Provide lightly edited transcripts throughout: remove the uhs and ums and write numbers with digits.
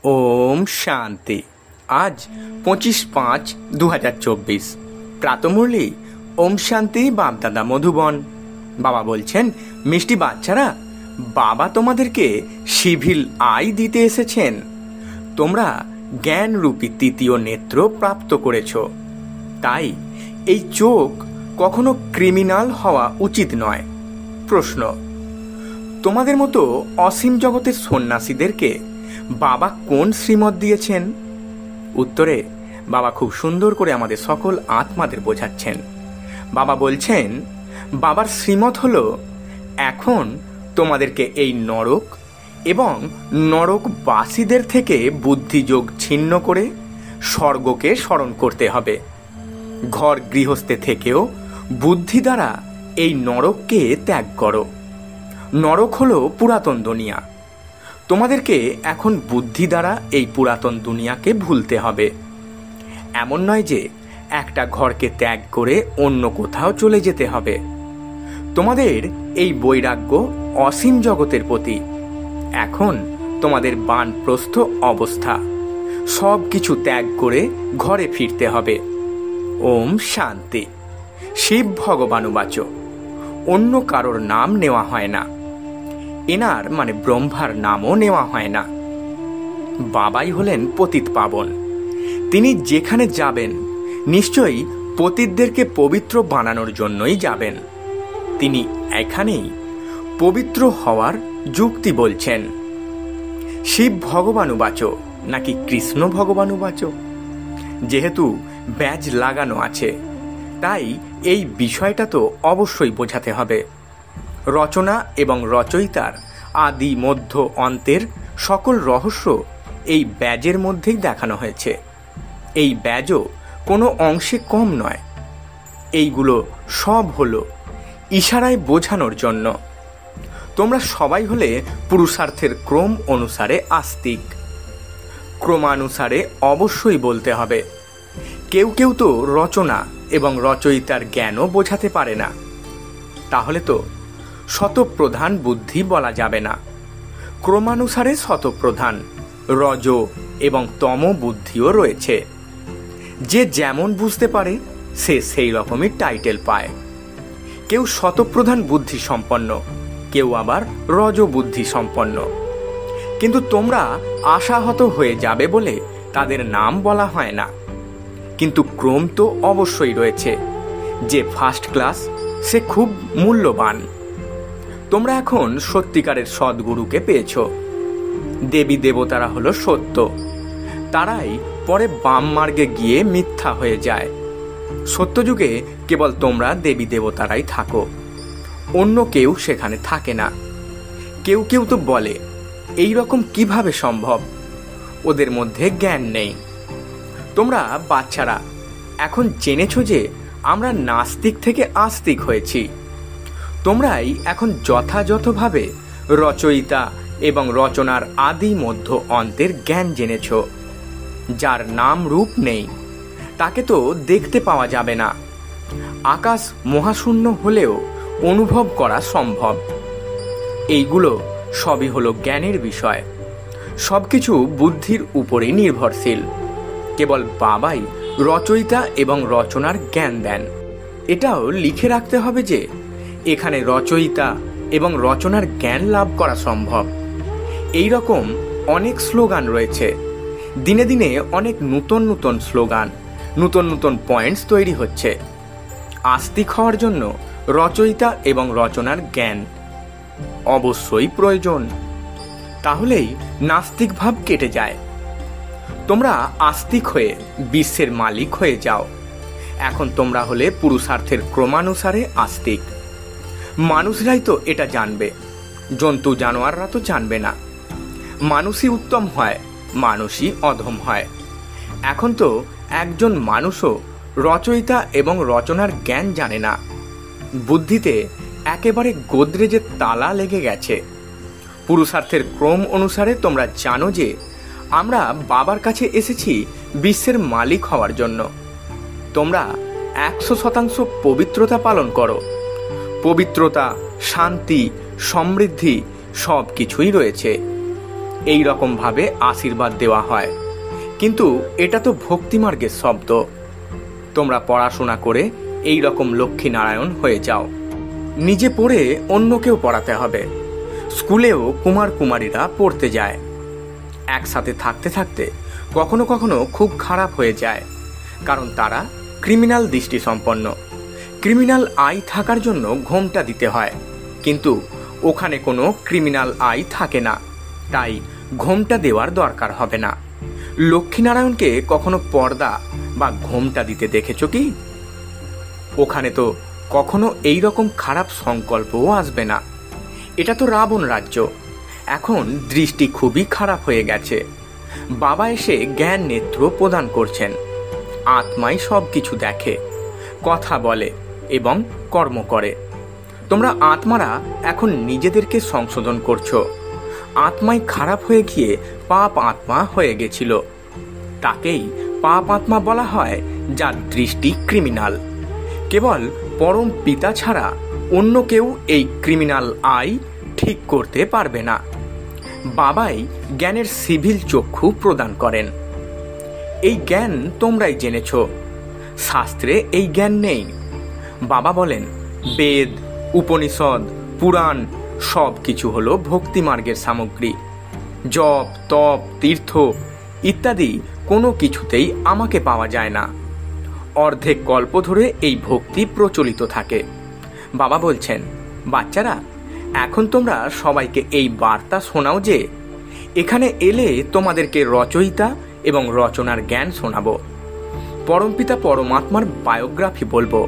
ওম শান্তি। আজ 25/5/2024 প্রাতমুরলি ওম শান্তি বাপদাদা মধুবন। বাবা বলছেন, মিষ্টি বাচ্চারা, বাবা তোমাদেরকে সিভিল আই দিতে এসেছেন। তোমরা জ্ঞানরূপী তৃতীয় নেত্র প্রাপ্ত করেছ। তাই এই চোখ কখনো ক্রিমিনাল হওয়া উচিত নয়। প্রশ্ন, তোমাদের মতো অসীম জগতের সন্ন্যাসীদেরকে বাবা কোন শ্রীমত দিয়েছেন? উত্তরে বাবা খুব সুন্দর করে আমাদের সকল আত্মাদের বোঝাচ্ছেন। বাবা বলছেন, বাবার শ্রীমত হলো, এখন তোমাদেরকে এই নরক এবং নরকবাসীদের থেকে বুদ্ধিযোগ ছিন্ন করে স্বর্গকে স্মরণ করতে হবে। ঘর গৃহস্থে থেকেও বুদ্ধি দ্বারা এই নরককে ত্যাগ করো। নরক হলো পুরাতন দুনিয়া। তোমাদেরকে এখন বুদ্ধি দ্বারা এই পুরাতন দুনিয়াকে ভুলতে হবে। এমন নয় যে একটা ঘরকে ত্যাগ করে অন্য কোথাও চলে যেতে হবে। তোমাদের এই বৈরাগ্য অসীম জগতের প্রতি। এখন তোমাদের বানপ্রস্থ অবস্থা, সব কিছু ত্যাগ করে ঘরে ফিরতে হবে। ওম শান্তি। শিব ভগবানুবাচ, অন্য কারোর নাম নেওয়া হয় না। এনার মানে ব্রহ্মার নামও নেওয়া হয় না। বাবাই হলেন পতিত পাবন। তিনি যেখানে যাবেন নিশ্চয়ই পতিতদেরকে পবিত্র বানানোর জন্যই যাবেন। তিনি এখানেই পবিত্র হওয়ার যুক্তি বলছেন। শিব ভগবানুবাচ নাকি কৃষ্ণ ভগবানুবাচ? যেহেতু ব্যাজ লাগানো আছে, তাই এই বিষয়টা তো অবশ্যই বোঝাতে হবে। রচনা এবং রচয়িতার আদি মধ্য অন্তের সকল রহস্য এই ব্যাজের মধ্যেই দেখানো হয়েছে। এই ব্যাজও কোনো অংশে কম নয়। এইগুলো সব হলো ইশারায় বোঝানোর জন্য। তোমরা সবাই হলে পুরুষার্থের ক্রম অনুসারে আস্তিক। ক্রমানুসারে অবশ্যই বলতে হবে। কেউ কেউ তো রচনা এবং রচয়িতার জ্ঞানও বোঝাতে পারে না। তাহলে তো শতপ্রধান বুদ্ধি বলা যাবে না। ক্রমানুসারে শতপ্রধান রজ এবং তম বুদ্ধিও রয়েছে। যে যেমন বুঝতে পারে সে সেই রকমই টাইটেল পায়। কেউ শতপ্রধান বুদ্ধি সম্পন্ন, কেউ আবার রজ বুদ্ধি সম্পন্ন। কিন্তু তোমরা আশাহত হয়ে যাবে বলে তাদের নাম বলা হয় না। কিন্তু ক্রম তো অবশ্যই রয়েছে। যে ফার্স্ট ক্লাস সে খুব মূল্যবান। তোমরা এখন সত্যিকারের সদ্গুরুকে পেয়েছ। দেবী দেবতারা হলো সত্য। তারাই পরে বাম মার্গে গিয়ে মিথ্যা হয়ে যায়। সত্যযুগে কেবল তোমরা দেবী দেবতারাই থাকো, অন্য কেউ সেখানে থাকে না। কেউ কেউ তো বলে, এই রকম কিভাবে সম্ভব? ওদের মধ্যে জ্ঞান নেই। তোমরা বাচ্চারা এখন জেনেছ যে আমরা নাস্তিক থেকে আস্তিক হয়েছি। তোমরাই এখন যথাযথভাবে রচয়িতা এবং রচনার আদি মধ্য অন্তের জ্ঞান জেনেছ। যার নাম রূপ নেই তাকে তো দেখতে পাওয়া যাবে না। আকাশ মহাশূন্য হলেও অনুভব করা সম্ভব। এইগুলো সবই হলো জ্ঞানের বিষয়। সবকিছু বুদ্ধির উপরেই নির্ভরশীল। কেবল বাবাই রচয়িতা এবং রচনার জ্ঞান দেন। এটাও লিখে রাখতে হবে যে এখানে রচয়িতা এবং রচনার জ্ঞান লাভ করা সম্ভব। এই রকম অনেক স্লোগান রয়েছে। দিনে দিনে অনেক নূতন নূতন স্লোগান, নূতন নূতন পয়েন্টস তৈরি হচ্ছে। আস্তিক হওয়ার জন্য রচয়িতা এবং রচনার জ্ঞান অবশ্যই প্রয়োজন। তাহলেই নাস্তিক ভাব কেটে যায়। তোমরা আস্তিক হয়ে বিশ্বের মালিক হয়ে যাও। এখন তোমরা হলে পুরুষার্থের ক্রমানুসারে আস্তিক। মানুষরাই তো এটা জানবে, জন্তু জানোয়াররা তো জানবে না। মানুষই উত্তম হয়, মানুষই অধম হয়। এখন তো একজন মানুষও রচয়িতা এবং রচনার জ্ঞান জানে না। বুদ্ধিতে একেবারে গোদরেজের তালা লেগে গেছে। পুরুষার্থের ক্রম অনুসারে তোমরা জানো যে আমরা বাবার কাছে এসেছি বিশ্বের মালিক হওয়ার জন্য। তোমরা 100% পবিত্রতা পালন করো। পবিত্রতা, শান্তি, সমৃদ্ধি সব কিছুই রয়েছে। এই রকমভাবে আশীর্বাদ দেওয়া হয়, কিন্তু এটা তো ভক্তিমার্গের শব্দ। তোমরা পড়াশোনা করে এই রকম লক্ষ্মীনারায়ণ হয়ে যাও। নিজে পড়ে অন্যকেও পড়াতে হবে। স্কুলেও কুমার কুমারীরা পড়তে যায়। একসাথে থাকতে থাকতে কখনো কখনো খুব খারাপ হয়ে যায়, কারণ তারা ক্রিমিনাল দৃষ্টি সম্পন্ন। ক্রিমিনাল আই থাকার জন্য ঘোমটা দিতে হয়, কিন্তু ওখানে কোনো ক্রিমিনাল আই থাকে না, তাই ঘোমটা দেওয়ার দরকার হবে না। লক্ষ্মীনারায়ণকে কখনো পর্দা বা ঘোমটা দিতে দেখেছ কি? ওখানে তো কখনো এই রকম খারাপ সংকল্পও আসবে না। এটা তো রাবণ রাজ্য। এখন দৃষ্টি খুবই খারাপ হয়ে গেছে। বাবা এসে জ্ঞান নেত্র প্রদান করছেন। আত্মাই সব কিছু দেখে, কথা বলে এবং কর্ম করে। তোমরা আত্মারা এখন নিজেদেরকে সংশোধন করছো। আত্মাই খারাপ হয়ে গিয়ে পাপ আত্মা হয়ে গেছিল। তাকেই পাপ আত্মা বলা হয়, যার দৃষ্টি ক্রিমিনাল। কেবল পরম পিতা ছাড়া অন্য কেউ এই ক্রিমিনাল আই ঠিক করতে পারবে না। বাবাই জ্ঞানের সিভিল চক্ষু প্রদান করেন। এই জ্ঞান তোমরাই জেনেছ। শাস্ত্রে এই জ্ঞান নেই। বাবা বলেন, বেদ, উপনিষদ, পুরাণ সব কিছু হলো ভক্তিমার্গের সামগ্রী। জপ, তপ, তীর্থ ইত্যাদি কোনো কিছুতেই আমাকে পাওয়া যায় না। অর্ধেক কল্প ধরে এই ভক্তি প্রচলিত থাকে। বাবা বলছেন, বাচ্চারা, এখন তোমরা সবাইকে এই বার্তা শোনাও যে এখানে এলে তোমাদেরকে রচয়িতা এবং রচনার জ্ঞান শোনাবো। পরমপিতা পরমাত্মার বায়োগ্রাফি বলবো।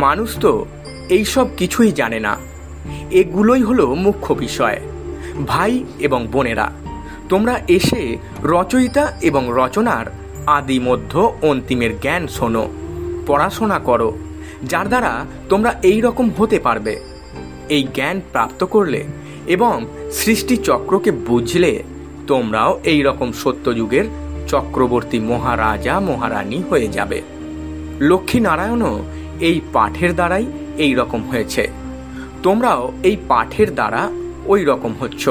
মানুষ তো এইসব কিছুই জানে না। এগুলোই হলো মুখ্য বিষয়। ভাই এবং বোনেরা, তোমরা এসে রচয়িতা এবং রচনার আদি মধ্য অন্তিমের জ্ঞান শোনো, পড়াশোনা করো, যার দ্বারা তোমরা এই রকম হতে পারবে। এই জ্ঞান প্রাপ্ত করলে এবং সৃষ্টি চক্রকে বুঝলে তোমরাও এই রকম সত্যযুগের চক্রবর্তী মহারাজা মহারানী হয়ে যাবে। লক্ষ্মীনারায়ণও এই পাঠের দ্বারাই এই রকম হয়েছে। তোমরাও এই পাঠের দ্বারা ওই রকম হচ্ছ।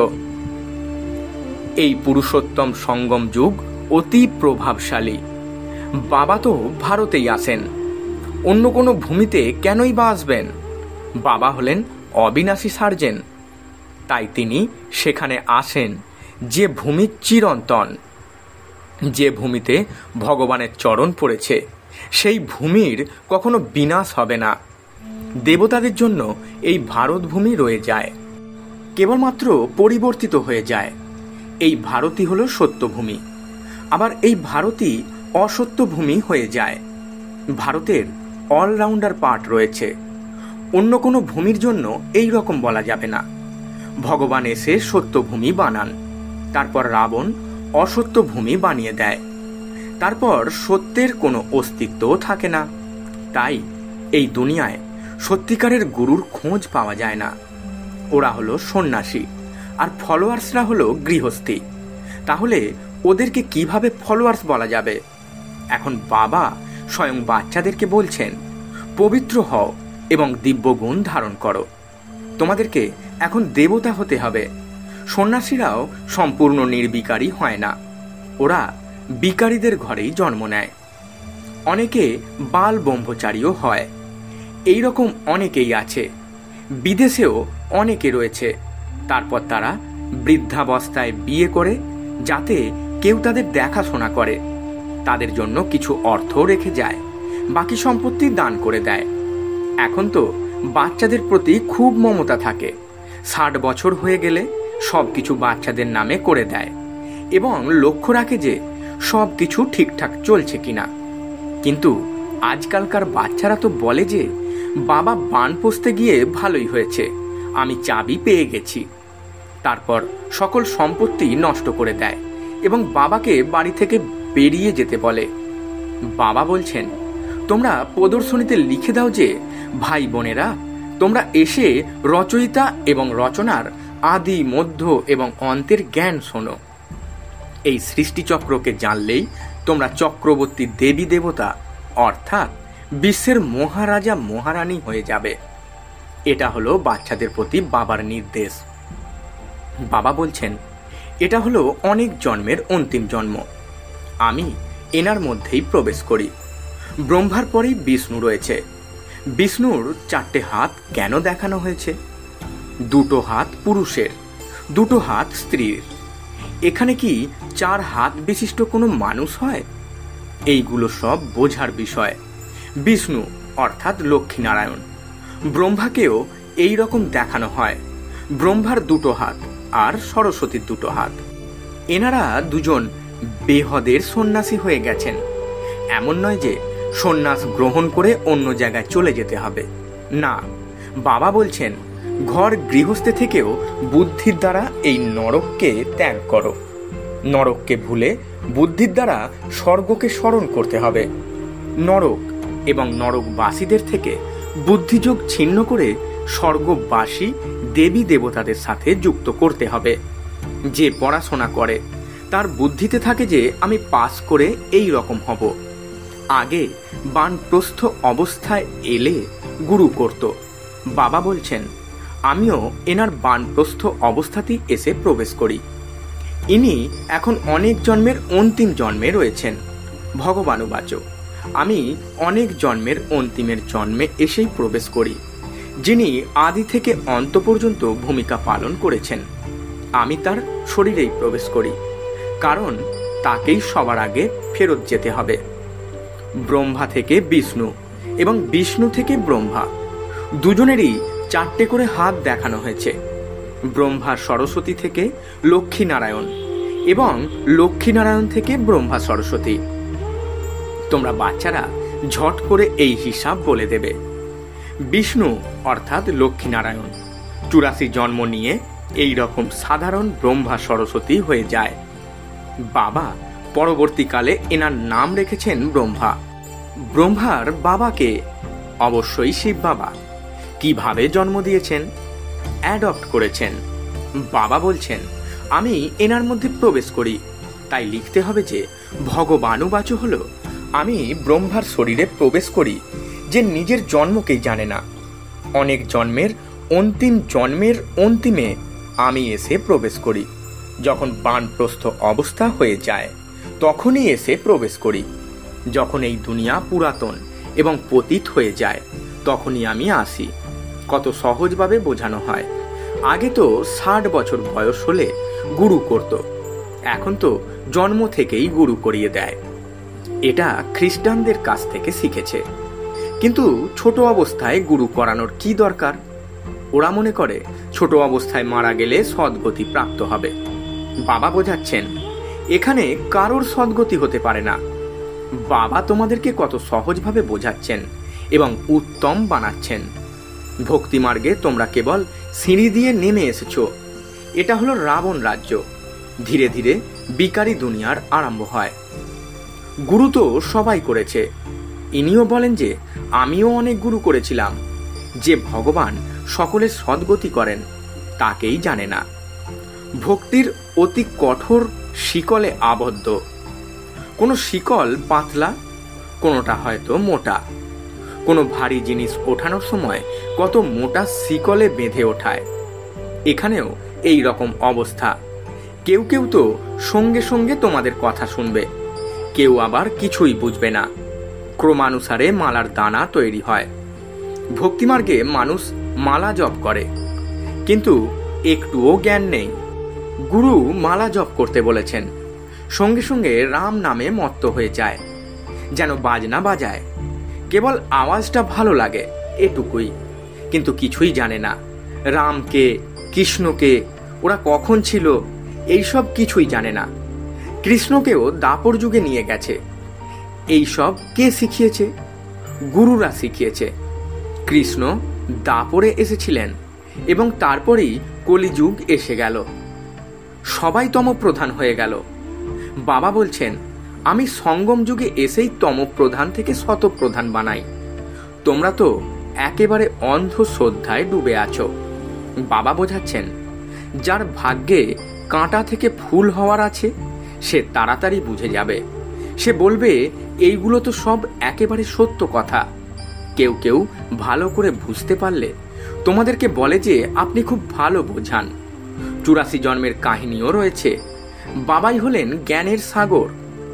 এই পুরুষোত্তম সঙ্গম যুগ অতি প্রভাবশালী। বাবা তো ভারতেই আসেন, অন্য কোনো ভূমিতে কেনই বা আসবেন? বাবা হলেন অবিনাশী সার্জেন, তাই তিনি সেখানে আসেন যে ভূমি চিরন্তন। যে ভূমিতে ভগবানের চরণ পড়েছে সেই ভূমির কখনো বিনাশ হবে না। দেবতাদের জন্য এই ভারত ভূমি রয়ে যায়, কেবলমাত্র পরিবর্তিত হয়ে যায়। এই ভারতই হলো সত্যভূমি, আবার এই ভারতই অসত্য ভূমি হয়ে যায়। ভারতের অলরাউন্ডার পার্ট রয়েছে। অন্য কোনো ভূমির জন্য এই রকম বলা যাবে না। ভগবান এসে সত্যভূমি বানান, তারপর রাবণ অসত্য ভূমি বানিয়ে দেয়। তারপর সত্যের কোনো অস্তিত্বও থাকে না। তাই এই দুনিয়ায় সত্যিকারের গুরুর খোঁজ পাওয়া যায় না। ওরা হলো সন্ন্যাসী আর ফলোয়ার্সরা হলো গৃহস্থী। তাহলে ওদেরকে কিভাবে ফলোয়ার্স বলা যাবে? এখন বাবা স্বয়ং বাচ্চাদেরকে বলছেন, পবিত্র হও এবং দিব্যগুণ ধারণ করো। তোমাদেরকে এখন দেবতা হতে হবে। সন্ন্যাসীরাও সম্পূর্ণ নির্বিকারী হয় না, ওরা বিকারীদের ঘরেই জন্ম নেয়। অনেকে বাল ব্রহ্মচারীও হয়। এই রকম অনেকেই আছে। বিদেশেও অনেকে রয়েছে। তারপর তারা বৃদ্ধাবস্থায় বিয়ে করে, যাতে কেউ তাদের দেখাশোনা করে, তাদের জন্য কিছু অর্থ রেখে যায়, বাকি সম্পত্তি দান করে দেয়। এখন তো বাচ্চাদের প্রতি খুব মমতা থাকে। 60 বছর হয়ে গেলে সব কিছু বাচ্চাদের নামে করে দেয় এবং লক্ষ্য রাখে যে সব কিছু ঠিকঠাক চলছে কিনা। কিন্তু আজকালকার বাচ্চারা তো বলে যে বাবা বান পোষতে গিয়ে ভালোই হয়েছে, আমি চাবি পেয়ে গেছি। তারপর সকল সম্পত্তি নষ্ট করে দেয় এবং বাবাকে বাড়ি থেকে বেরিয়ে যেতে বলে। বাবা বলছেন, তোমরা প্রদর্শনীতে লিখে দাও যে ভাই বোনেরা, তোমরা এসে রচয়িতা এবং রচনার আদি মধ্য এবং অন্তের জ্ঞান শোনো। এই সৃষ্টিচক্রকে জানলেই তোমরা চক্রবর্তী দেবী দেবতা অর্থাৎ বিশ্বের মহারাজা মহারানী হয়ে যাবে। এটা হলো বাচ্চাদের প্রতি বাবার নির্দেশ। বাবা বলছেন, এটা হলো অনেক জন্মের অন্তিম জন্ম। আমি এনার মধ্যেই প্রবেশ করি। ব্রহ্মার পরেই বিষ্ণু রয়েছে। বিষ্ণুর 4টে হাত কেন দেখানো হয়েছে? 2টো হাত পুরুষের, 2টো হাত স্ত্রীর। এখানে কি 4 হাত বিশিষ্ট কোনো মানুষ হয়? এইগুলো সব বোঝার বিষয়। বিষ্ণু অর্থাৎ লক্ষ্মীনারায়ণ। ব্রহ্মাকেও এই রকম দেখানো হয়। ব্রহ্মার 2টো হাত আর সরস্বতীর 2টো হাত। এনারা দুজন বেহদের সন্ন্যাসী হয়ে গেছেন। এমন নয় যে সন্ন্যাস গ্রহণ করে অন্য জায়গায় চলে যেতে হবে, না। বাবা বলছেন ঘর গৃহস্থে থেকেও বুদ্ধির দ্বারা এই নরককে ত্যাগ করো। নরককে ভুলে বুদ্ধির দ্বারা স্বর্গকে স্মরণ করতে হবে। নরক এবং নরকবাসীদের থেকে বুদ্ধিযোগ ছিন্ন করে স্বর্গবাসী দেবী দেবতাদের সাথে যুক্ত করতে হবে। যে পড়াশোনা করে তার বুদ্ধিতে থাকে যে আমি পাস করে এই রকম হব। আগে বানপ্রস্থ অবস্থায় এলে গুরু করত। বাবা বলছেন আমিও এনার বানপ্রস্থ অবস্থাতেই এসে প্রবেশ করি। ইনি এখন অনেক জন্মের অন্তিম জন্মে রয়েছেন। ভগবানুবাচ, আমি অনেক জন্মের অন্তিমের জন্মে এসেই প্রবেশ করি। যিনি আদি থেকে অন্ত পর্যন্ত ভূমিকা পালন করেছেন, আমি তার শরীরেই প্রবেশ করি, কারণ তাকেই সবার আগে ফেরত যেতে হবে। ব্রহ্মা থেকে বিষ্ণু এবং বিষ্ণু থেকে ব্রহ্মা, দুজনেরই 4টে করে হাত দেখানো হয়েছে। ব্রহ্মা সরস্বতী থেকে লক্ষ্মীনারায়ণ এবং লক্ষ্মীনারায়ণ থেকে ব্রহ্মা সরস্বতী। তোমরা বাচ্চারা ঝট করে এই হিসাব বলে দেবে। বিষ্ণু অর্থাৎ লক্ষ্মীনারায়ণ 84 জন্ম নিয়ে এই রকম সাধারণ ব্রহ্মা সরস্বতী হয়ে যায়। বাবা পরবর্তীকালে এনার নাম রেখেছেন ব্রহ্মা। ব্রহ্মার বাবাকে অবশ্যই শিব বাবা। কিভাবে জন্ম দিয়েছেন? অ্যাডপ্ট করেছেন। বাবা বলছেন আমি এনার মধ্যে প্রবেশ করি, তাই লিখতে হবে যে ভগবানুবাচ হলো আমি ব্রহ্মার শরীরে প্রবেশ করি যে নিজের জন্মকেই জানে না। অনেক জন্মের অন্তিমে আমি এসে প্রবেশ করি। যখন বানপ্রস্থ অবস্থা হয়ে যায় তখনই এসে প্রবেশ করি। যখন এই দুনিয়া পুরাতন এবং পতিত হয়ে যায় তখনই আমি আসি। কত সহজভাবে বোঝানো হয়। আগে তো 60 বছর বয়স হলে গুরু করত, এখন তো জন্ম থেকেই গুরু করিয়ে দেয়। এটা খ্রিস্টানদের কাছ থেকে শিখেছে। কিন্তু ছোট অবস্থায় গুরু করানোর কি দরকার? ওরা মনে করে ছোট অবস্থায় মারা গেলে সদ্গতি প্রাপ্ত হবে। বাবা বোঝাচ্ছেন এখানে কারোর সদ্গতি হতে পারে না। বাবা তোমাদেরকে কত সহজভাবে বোঝাচ্ছেন এবং উত্তম বানাচ্ছেন। ভক্তিমার্গে তোমরা কেবল সিঁড়ি দিয়ে নেমে এসেছো। এটা হলো রাবণ রাজ্য। ধীরে ধীরে বিকারী দুনিয়ার আরম্ভ হয়। গুরু তো সবাই করেছে। ইনিও বলেন যে আমিও অনেক গুরু করেছিলাম। যে ভগবান সকলের সদ্গতি করেন তাকেই জানে না। ভক্তির অতি কঠোর শিকলে আবদ্ধ। কোনো শিকল পাতলা, কোনোটা হয়তো মোটা। কোনো ভারী জিনিস ওঠানোর সময় কত মোটা শিকলে বেঁধে ওঠায়। এখানেও এই রকম অবস্থা। কেউ কেউ তো সঙ্গে সঙ্গে তোমাদের কথা শুনবে, কেউ আবার কিছুই বুঝবে না। ক্রমানুসারে মালার দানা তৈরি হয়। ভক্তিমার্গে মানুষ মালা জপ করে, কিন্তু একটুও জ্ঞান নেই। গুরু মালা জপ করতে বলেছেন, সঙ্গে সঙ্গে রাম নামে মত্ত হয়ে যায়, যেন বাজনা বাজায়। কেবল আওয়াজটা ভালো লাগে এটুকুই, কিন্তু কিছুই জানে না। রামকে, কৃষ্ণকে, ওরা কখন ছিল এইসব কিছুই জানে না। কৃষ্ণকেও দাপর যুগে নিয়ে গেছে। এইসব কে শিখিয়েছে? গুরুরা শিখিয়েছে। কৃষ্ণ দাপরে এসেছিলেন এবং তারপরেই কলিযুগ এসে গেল। সবাই তমপ্রধান হয়ে গেল। বাবা বলছেন আমি সঙ্গম যুগে এসেই তমপ্রধান থেকে শতপ্রধান বানাই। তোমরা তো একেবারে অন্ধ শ্রদ্ধায় ডুবে আছো। বাবা বোঝাচ্ছেন যার ভাগ্যে কাঁটা থেকে ফুল হওয়ার আছে সে তাড়াতাড়ি বুঝে যাবে। সে বলবে এইগুলো তো সব একেবারে সত্য কথা। কেউ কেউ ভালো করে বুঝতে পারলে তোমাদেরকে বলে যে আপনি খুব ভালো বোঝান। 84 জন্মের কাহিনীও রয়েছে। বাবাই হলেন জ্ঞানের সাগর,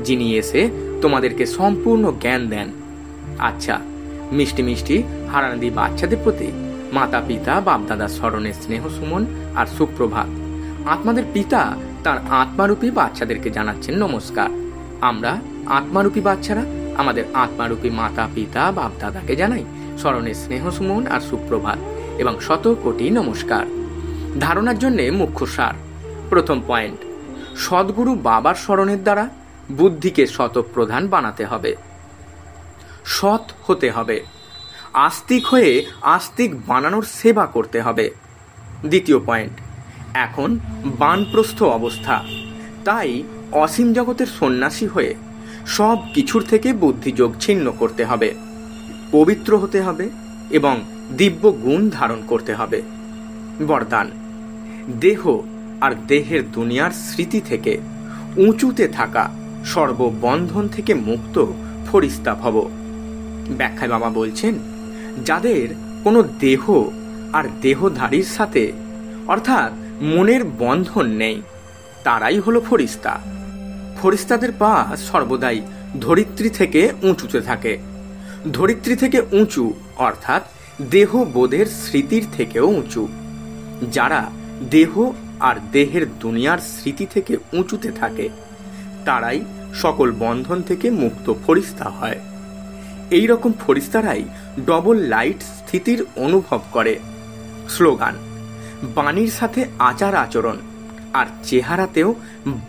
যিনি এসে তোমাদেরকে সম্পূর্ণ জ্ঞান দেন। আচ্ছা, মিষ্টি মিষ্টি হারানদি বাচ্চাদের প্রতি মাতা পিতা বাপদাদার স্মরণে স্নেহ সুমন আর সুপ্রভাত। আত্মাদের পিতা তার আত্মারূপী বাচ্চাদেরকে জানাচ্ছেন নমস্কার। আমরা আত্মারূপী বাচ্চারা আমাদের আত্মারূপী মাতা পিতা বাপদাদাকে জানাই স্মরণে স্নেহ সুমন আর সুপ্রভাত এবং শত কোটি নমস্কার। ধারণার জন্য মুখ্য সার। প্রথম পয়েন্ট, সদ্গুরু বাবার স্মরণের দ্বারা বুদ্ধিকে শতপ্রধান বানাতে হবে, সৎ হতে হবে, আস্তিক হয়ে আস্তিক বানানোর সেবা করতে হবে। দ্বিতীয় পয়েন্ট, এখন বানপ্রস্থ অবস্থা, তাই অসীম জগতের সন্ন্যাসী হয়ে সব কিছুর থেকে বুদ্ধিযোগ ছিন্ন করতে হবে, পবিত্র হতে হবে এবং দিব্য গুণ ধারণ করতে হবে। বরদান, দেহ আর দেহের দুনিয়ার স্মৃতি থেকে উঁচুতে থাকা সর্ববন্ধন থেকে মুক্ত ফরিস্তা ভব। ব্যাখ্যায় বাবা বলছেন, যাদের কোনো দেহ আর দেহধারীর সাথে অর্থাৎ মনের বন্ধন নেই, তারাই হলো ফরিস্তা। ফরিস্তাদের পা সর্বদাই ধরিত্রী থেকে উঁচুতে থাকে। ধরিত্রী থেকে উঁচু অর্থাৎ দেহবোধের স্মৃতির থেকেও উঁচু। যারা দেহ আর দেহের দুনিয়ার স্মৃতি থেকে উঁচুতে থাকে, তারাই সকল বন্ধন থেকে মুক্ত ফরিস্তা হয়। এই রকম ফরিস্তারাই ডবল লাইট স্থিতির অনুভব করে। স্লোগান, বাণীর সাথে আচার আচরণ আর চেহারাতেও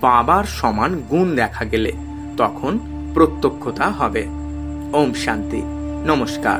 বাবার সমান গুণ দেখা গেলে তখন প্রত্যক্ষতা হবে। ওম শান্তি, নমস্কার।